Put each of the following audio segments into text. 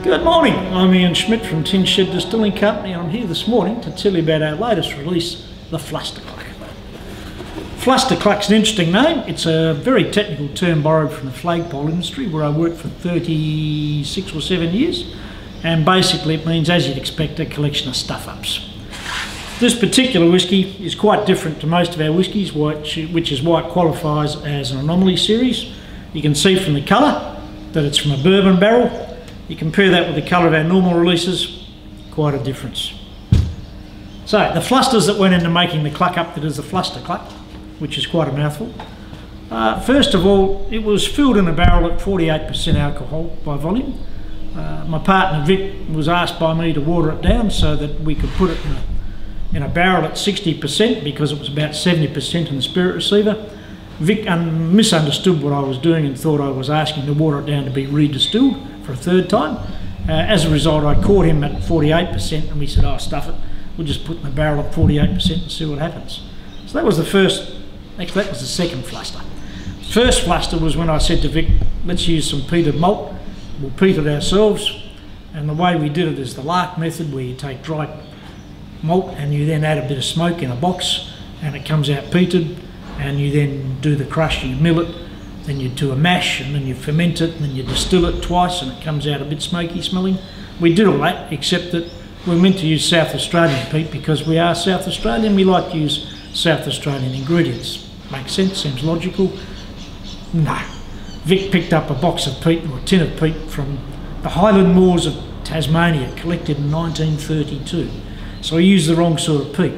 Good morning, I'm Ian Schmidt from Tin Shed Distilling Company, and I'm here this morning to tell you about our latest release, the Flustercluck. Flustercluck's an interesting name. It's a very technical term borrowed from the flagpole industry where I worked for 36 or 7 years, and basically it means, as you'd expect, a collection of stuff-ups. This particular whisky is quite different to most of our whiskies, which is why it qualifies as an anomaly series. You can see from the colour that it's from a bourbon barrel. You compare that with the colour of our normal releases, quite a difference. So, the flusters that went into making the cluck up that is the Flustercluck, which is quite a mouthful. First of all, it was filled in a barrel at 48% alcohol by volume. My partner Vic was asked by me to water it down so that we could put it in a barrel at 60% because it was about 70% in the spirit receiver. Vic misunderstood what I was doing and thought I was asking to water it down to be redistilled for a third time. As a result, I caught him at 48% and we said, oh, stuff it, we'll just put it in a barrel at 48% and see what happens. So that was the first, actually that was the second fluster. First fluster was when I said to Vic, let's use some peated malt. We'll peat it ourselves, and the way we did it is the Lark method, where you take dry malt and you then add a bit of smoke in a box and it comes out peated, and you then do the crush, you mill it, then you do a mash, and then you ferment it, and then you distill it twice and it comes out a bit smoky smelling. We did all that, except that we're meant to use South Australian peat because we are South Australian. We like to use South Australian ingredients. Makes sense, seems logical. No. Vic picked up a box of peat, or a tin of peat, from the Highland Moors of Tasmania, collected in 1932. So he used the wrong sort of peat.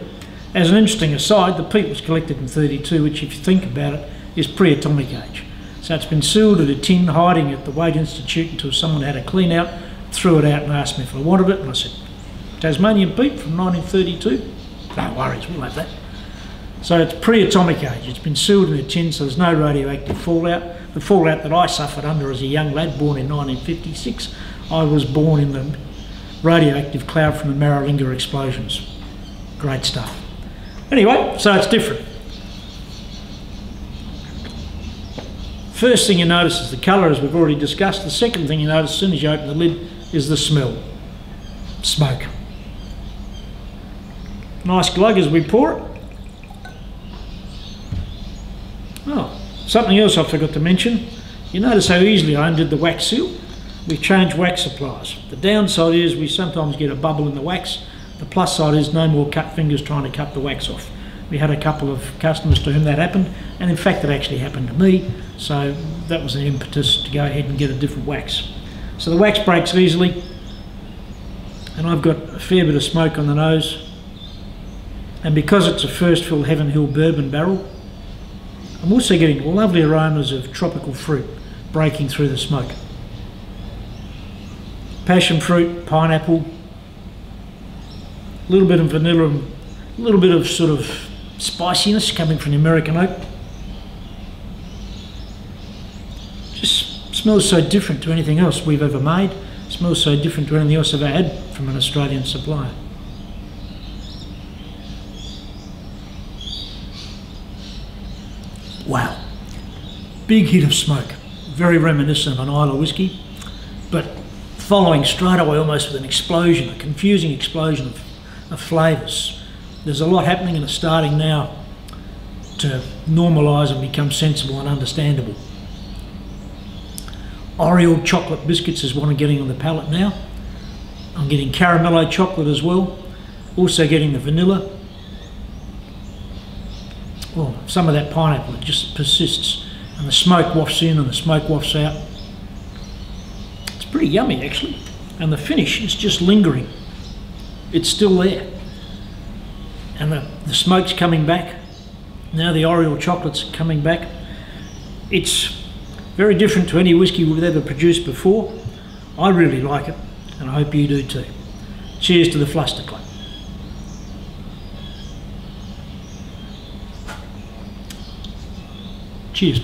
As an interesting aside, the peat was collected in 32, which if you think about it, is pre-atomic age. So it's been sealed in a tin, hiding at the Wade Institute until someone had a clean out, threw it out and asked me if I wanted it, and I said, Tasmanian peat from 1932? No worries, we'll have that. So it's pre-atomic age. It's been sealed in a tin, so there's no radioactive fallout. The fallout that I suffered under as a young lad, born in 1956, I was born in the radioactive cloud from the Maralinga explosions. Great stuff. Anyway, so it's different. First thing you notice is the colour, as we've already discussed. The second thing you notice as soon as you open the lid is the smell. Smoke. Nice glug as we pour it. Oh, something else I forgot to mention. You notice how easily I undid the wax seal? We've changed wax suppliers. The downside is we sometimes get a bubble in the wax. The plus side is no more cut fingers trying to cut the wax off. We had a couple of customers to whom that happened, and in fact it actually happened to me, so that was an impetus to go ahead and get a different wax. So the wax breaks easily, and I've got a fair bit of smoke on the nose, and because it's a first fill Heaven Hill bourbon barrel, I'm also getting lovely aromas of tropical fruit breaking through the smoke. Passion fruit, pineapple, a little bit of vanilla, a little bit of sort of spiciness coming from the American oak. Just smells so different to anything else we've ever made. Smells so different to anything else I've ever had from an Australian supplier. Wow. Big hit of smoke. Very reminiscent of an Islay whiskey, but following straight away almost with an explosion, a confusing explosion of flavours. There's a lot happening and it's starting now to normalise and become sensible and understandable. Oreo chocolate biscuits is what I'm getting on the palate now. I'm getting caramello chocolate as well. Also getting the vanilla. Well, some of that pineapple, it just persists. And the smoke wafts in and the smoke wafts out. It's pretty yummy actually. And the finish is just lingering. It's still there. And the smoke's coming back. Now the Oreo chocolate's coming back. It's very different to any whiskey we've ever produced before. I really like it, and I hope you do too. Cheers to the Flustercluck. Cheers.